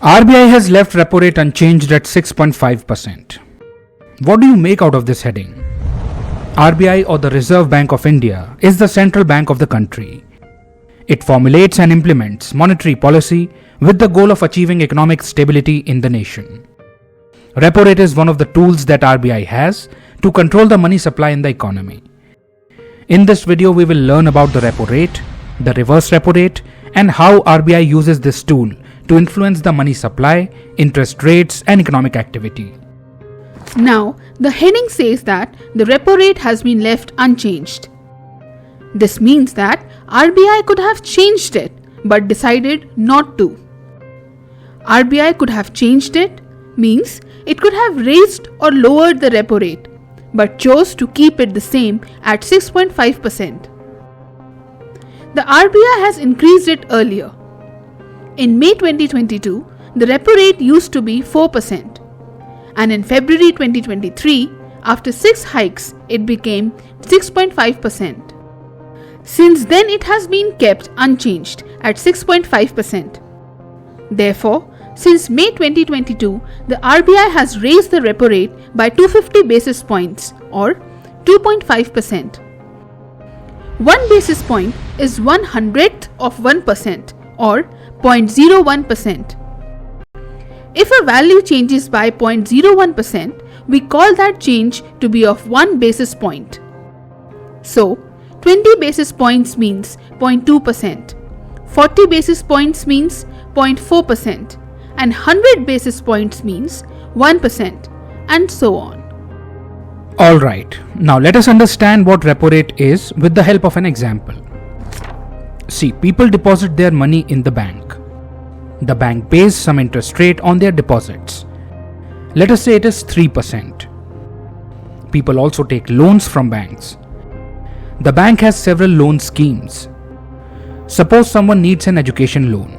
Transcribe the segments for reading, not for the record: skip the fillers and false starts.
RBI has left repo rate unchanged at 6.5%. What do you make out of this heading? RBI, or the Reserve Bank of India, is the central bank of the country. It formulates and implements monetary policy with the goal of achieving economic stability in the nation. Repo rate is one of the tools that RBI has to control the money supply in the economy. In this video, we will learn about the repo rate, the reverse repo rate, and how RBI uses this tool to influence the money supply, interest rates, and economic activity. Now, the heading says that the repo rate has been left unchanged. This means that RBI could have changed it but decided not to. RBI could have changed it means it could have raised or lowered the repo rate but chose to keep it the same at 6.5%. The RBI has increased it earlier. In May 2022, the repo rate used to be 4%, and in February 2023, after 6 hikes, it became 6.5%. Since then, it has been kept unchanged at 6.5%. Therefore, since May 2022, the RBI has raised the repo rate by 250 basis points or 2.5%. 1 basis point is 1/100th of 1% or 0.01%. If a value changes by 0.01%, we call that change to be of 1 basis point. So, 20 basis points means 0.2%, 40 basis points means 0.4%, and 100 basis points means 1%, and so on. Alright, now let us understand what repo rate is with the help of an example. See, people deposit their money in the bank. The bank pays some interest rate on their deposits. Let us say it is 3%. People also take loans from banks. The bank has several loan schemes. Suppose someone needs an education loan.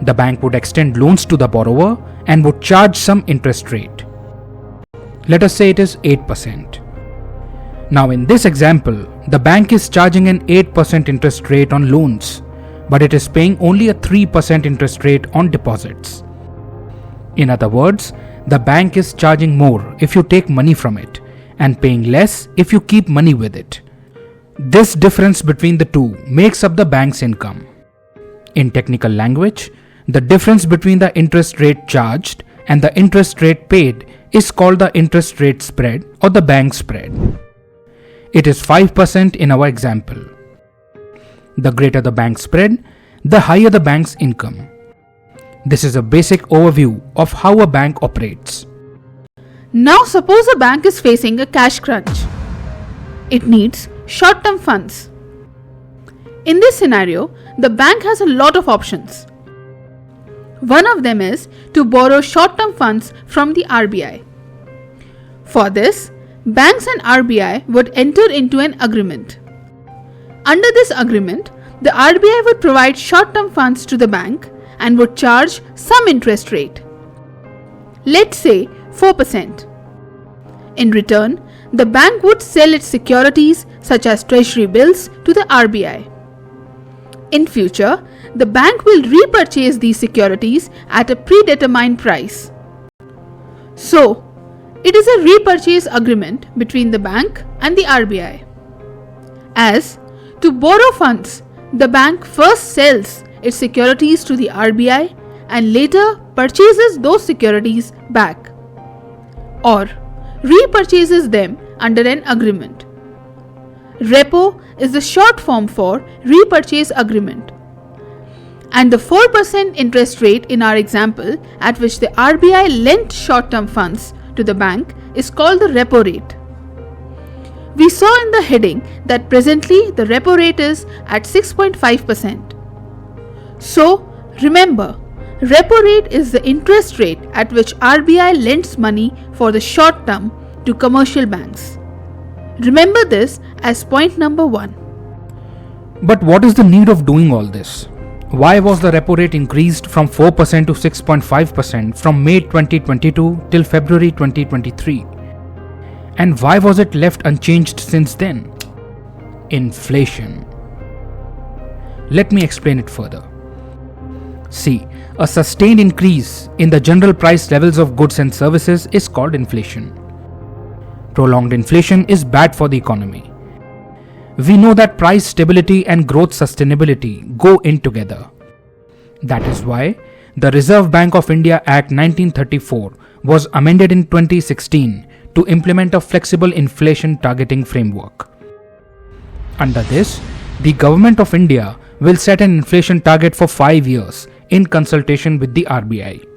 The bank would extend loans to the borrower and would charge some interest rate. Let us say it is 8%. Now in this example, the bank is charging an 8% interest rate on loans, but it is paying only a 3% interest rate on deposits. In other words, the bank is charging more if you take money from it and paying less if you keep money with it. This difference between the two makes up the bank's income. In technical language, the difference between the interest rate charged and the interest rate paid is called the interest rate spread or the bank spread. It is 5% in our example. The greater the bank spread, the higher the bank's income. This is a basic overview of how a bank operates. Now suppose a bank is facing a cash crunch. It needs short-term funds. In this scenario, the bank has a lot of options. One of them is to borrow short-term funds from the RBI. For this, banks and RBI would enter into an agreement. Under this agreement, the RBI would provide short-term funds to the bank and would charge some interest rate. Let's say 4%. In return, the bank would sell its securities such as treasury bills to the RBI. In future, the bank will repurchase these securities at a predetermined price. So, it is a repurchase agreement between the bank and the RBI. As to borrow funds, the bank first sells its securities to the RBI and later purchases those securities back or repurchases them under an agreement. Repo is the short form for repurchase agreement. And the 4% interest rate in our example at which the RBI lent short-term funds to the bank is called the repo rate. We saw in the heading that presently the repo rate is at 6.5%. So remember, repo rate is the interest rate at which RBI lends money for the short term to commercial banks. Remember this as point number 1. But what is the need of doing all this? Why was the repo rate increased from 4% to 6.5% from May 2022 till February 2023? And why was it left unchanged since then? Inflation. Let me explain it further. See, A sustained increase in the general price levels of goods and services is called inflation. Prolonged inflation is bad for the economy. We know that price stability and growth sustainability go in together. That is why the Reserve Bank of India Act 1934 was amended in 2016 to implement a flexible inflation targeting framework. Under this, the Government of India will set an inflation target for 5 years in consultation with the RBI.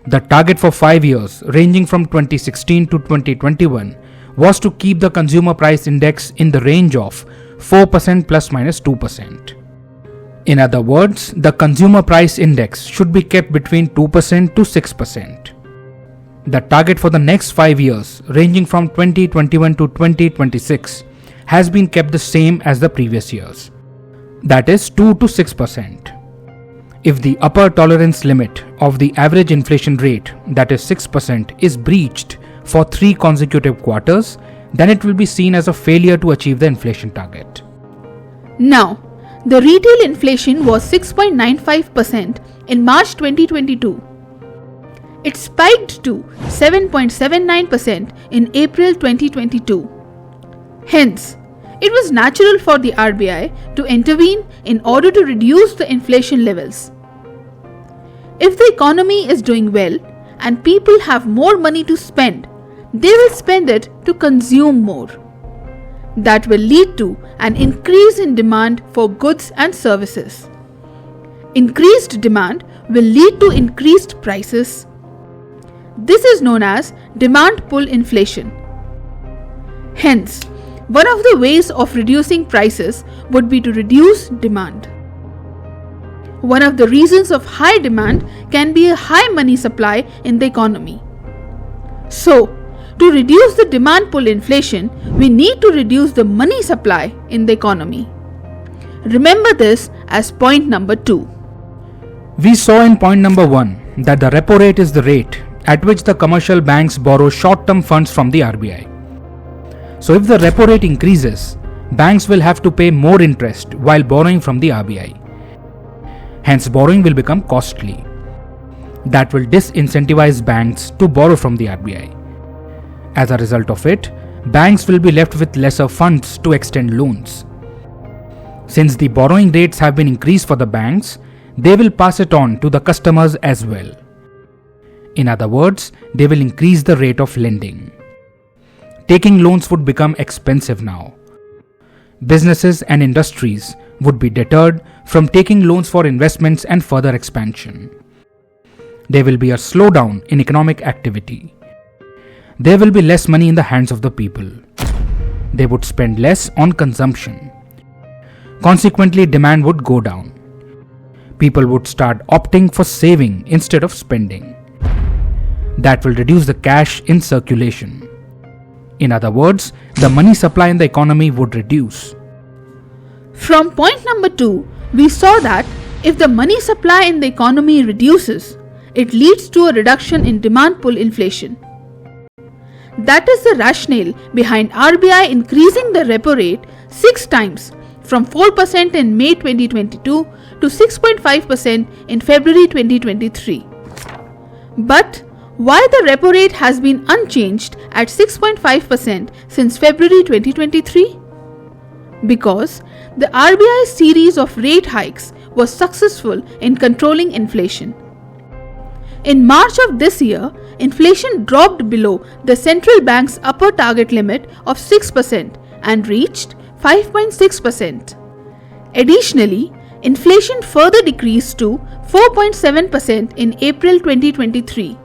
The target for 5 years, ranging from 2016 to 2021, was to keep the consumer price index in the range of 4% plus minus 2%. In other words, the consumer price index should be kept between 2% to 6%. The target for the next 5 years, ranging from 2021 to 2026, has been kept the same as the previous years. That is 2 to 6%. If the upper tolerance limit of the average inflation rate, that is 6%, is breached for 3 consecutive quarters, then it will be seen as a failure to achieve the inflation target. Now, the retail inflation was 6.95% in March 2022. It spiked to 7.79% in April 2022. Hence, it was natural for the RBI to intervene in order to reduce the inflation levels. If the economy is doing well and people have more money to spend, they will spend it to consume more. That will lead to an increase in demand for goods and services. Increased demand will lead to increased prices. This is known as demand pull inflation. Hence, one of the ways of reducing prices would be to reduce demand. One of the reasons of high demand can be a high money supply in the economy. So, to reduce the demand pull inflation, we need to reduce the money supply in the economy. Remember this as point number 2. We saw in point number 1 that the repo rate is the rate at which the commercial banks borrow short-term funds from the RBI. So if the repo rate increases, banks will have to pay more interest while borrowing from the RBI. Hence, borrowing will become costly. That will disincentivize banks to borrow from the RBI. As a result of it, banks will be left with lesser funds to extend loans. Since the borrowing rates have been increased for the banks, they will pass it on to the customers as well. In other words, they will increase the rate of lending. Taking loans would become expensive now. Businesses and industries would be deterred from taking loans for investments and further expansion. There will be a slowdown in economic activity. There will be less money in the hands of the people. They would spend less on consumption. Consequently, demand would go down. People would start opting for saving instead of spending. That will reduce the cash in circulation. In other words, the money supply in the economy would reduce. From point number 2, we saw that if the money supply in the economy reduces, it leads to a reduction in demand pull inflation. That is the rationale behind RBI increasing the repo rate 6 times from 4% in May 2022 to 6.5% in February 2023. But why the repo rate has been unchanged at 6.5% since February 2023? Because the RBI's series of rate hikes was successful in controlling inflation. In March of this year, inflation dropped below the central bank's upper target limit of 6% and reached 5.6%. Additionally, inflation further decreased to 4.7% in April 2023.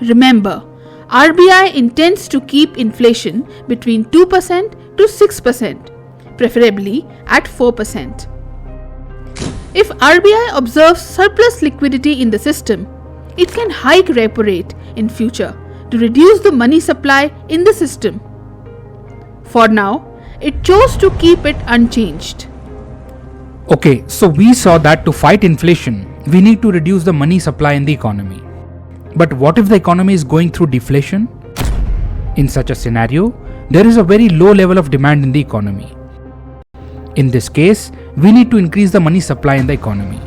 Remember, RBI intends to keep inflation between 2% to 6%, preferably at 4%. If RBI observes surplus liquidity in the system, it can hike repo rate in future to reduce the money supply in the system. For now, it chose to keep it unchanged. Okay, so we saw that to fight inflation, we need to reduce the money supply in the economy. But what if the economy is going through deflation? In such a scenario, there is a very low level of demand in the economy. In this case, we need to increase the money supply in the economy.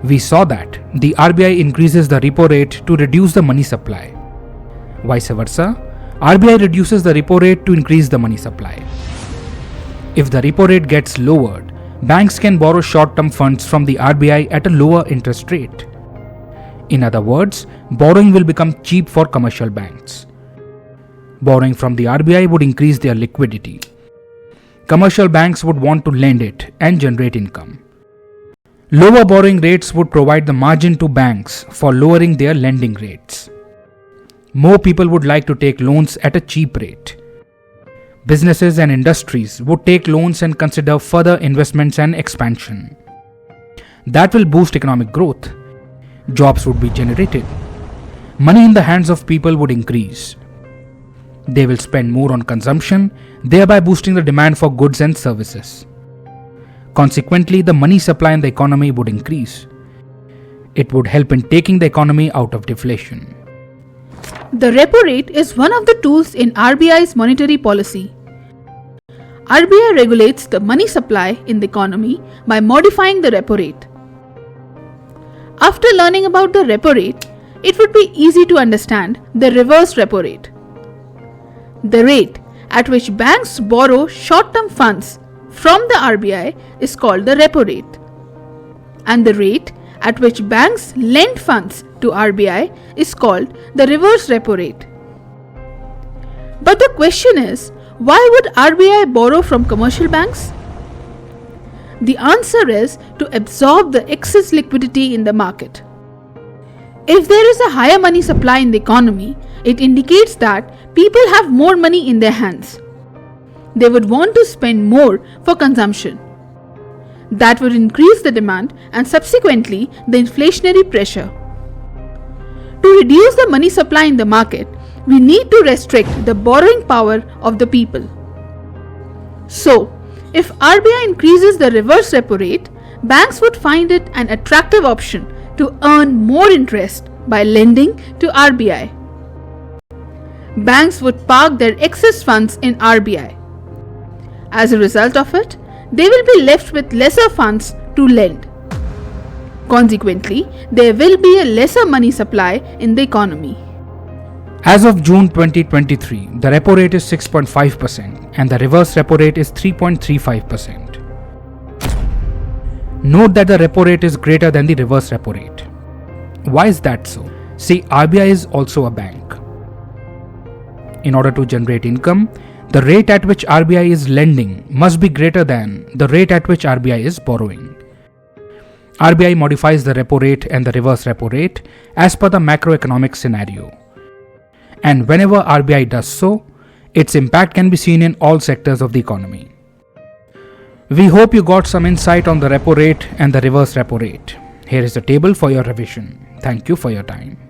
We saw that the RBI increases the repo rate to reduce the money supply. Vice versa, RBI reduces the repo rate to increase the money supply. If the repo rate gets lowered, banks can borrow short-term funds from the RBI at a lower interest rate. In other words, borrowing will become cheap for commercial banks. Borrowing from the RBI would increase their liquidity. Commercial banks would want to lend it and generate income. Lower borrowing rates would provide the margin to banks for lowering their lending rates. More people would like to take loans at a cheap rate. Businesses and industries would take loans and consider further investments and expansion. That will boost economic growth. Jobs would be generated. Money in the hands of people would increase. They will spend more on consumption, thereby boosting the demand for goods and services. Consequently, the money supply in the economy would increase. It would help in taking the economy out of deflation. The repo rate is one of the tools in RBI's monetary policy. RBI regulates the money supply in the economy by modifying the repo rate. After learning about the repo rate, it would be easy to understand the reverse repo rate. The rate at which banks borrow short-term funds from the RBI is called the repo rate, and the rate at which banks lend funds to RBI is called the reverse repo rate. But the question is, why would RBI borrow from commercial banks? The answer is to absorb the excess liquidity in the market. If there is a higher money supply in the economy, it indicates that people have more money in their hands. They would want to spend more for consumption. That would increase the demand and subsequently the inflationary pressure. To reduce the money supply in the market, we need to restrict the borrowing power of the people. So, if RBI increases the reverse repo rate, banks would find it an attractive option to earn more interest by lending to RBI. Banks would park their excess funds in RBI. As a result of it, they will be left with lesser funds to lend. Consequently, there will be a lesser money supply in the economy. As of June 2023, the repo rate is 6.5% and the reverse repo rate is 3.35%. Note that the repo rate is greater than the reverse repo rate. Why is that so? See, RBI is also a bank. In order to generate income, the rate at which RBI is lending must be greater than the rate at which RBI is borrowing. RBI modifies the repo rate and the reverse repo rate as per the macroeconomic scenario. And whenever RBI does so, its impact can be seen in all sectors of the economy. We hope you got some insight on the repo rate and the reverse repo rate. Here is the table for your revision. Thank you for your time.